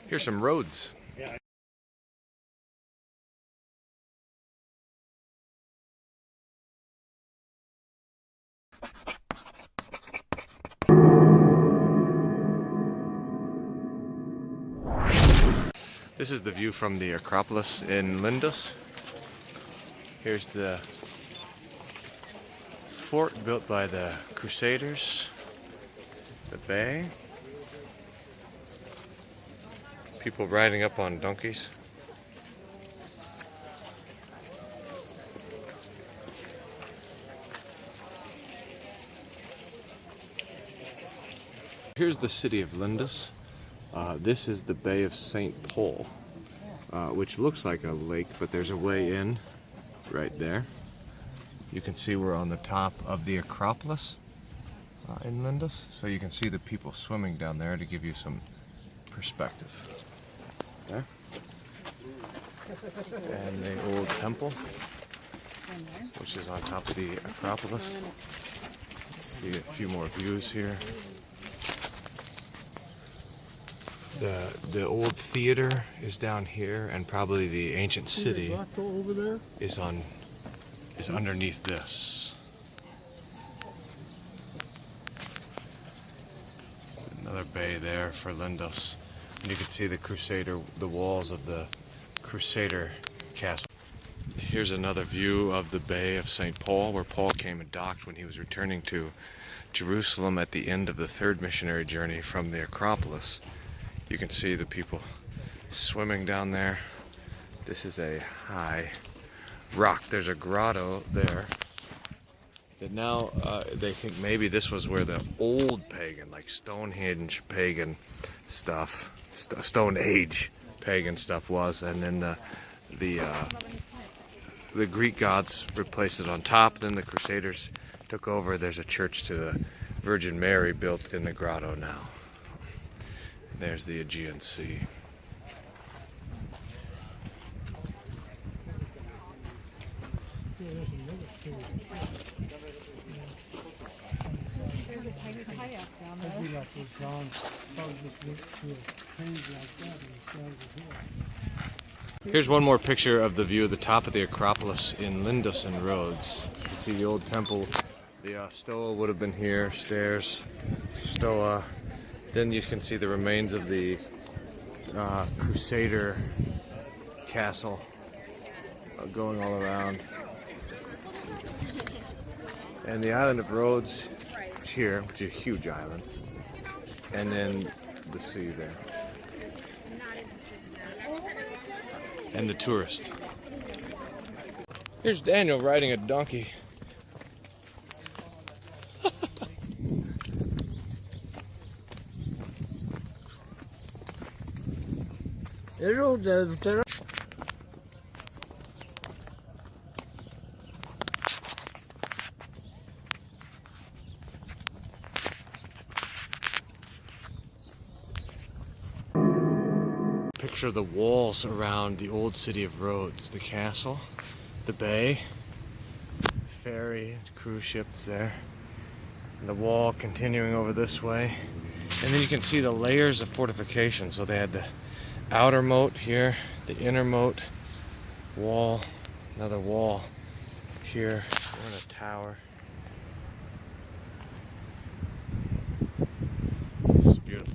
Here's some Rhodes. This is the view from the Acropolis in Lindos. Here's the fort built by the Crusaders, the bay, people riding up on donkeys. Here's the city of Lindos. This is the Bay of St. Paul, which looks like a lake, but there's a way in right there. You can see we're on the top of the Acropolis in Lindos, so you can see the people swimming down there to give you some perspective. There. And the old temple, which is on top of the Acropolis. Let's see a few more views here. The old theater is down here, and probably the ancient city is underneath this. Another bay there for Lindos, and you can see the walls of the Crusader castle. Here's another view of the Bay of St. Paul, where Paul came and docked when he was returning to Jerusalem at the end of the third missionary journey from the Acropolis. You can see the people swimming down there. This is a high rock. There's a grotto there that now they think maybe this was where the old pagan, like Stonehenge pagan stuff, Stone Age pagan stuff was, and then the Greek gods replaced it on top. Then the Crusaders took over. There's a church to the Virgin Mary built in the grotto now. There's the Aegean Sea. Here's one more picture of the view of the top of the Acropolis in Lindos and Rhodes. You can see the old temple. The stoa would have been here, stairs, stoa. Then you can see the remains of the Crusader castle going all around. And the island of Rhodes here, which is a huge island. And then the sea there. And the tourist. Here's Daniel riding a donkey. Picture the walls around the old city of Rhodes, the castle, the bay, ferry, cruise ships there, and the wall continuing over this way. And then you can see the layers of fortification. So they had the outer moat here, the inner moat, wall, another wall here, we're in a tower. This is beautiful.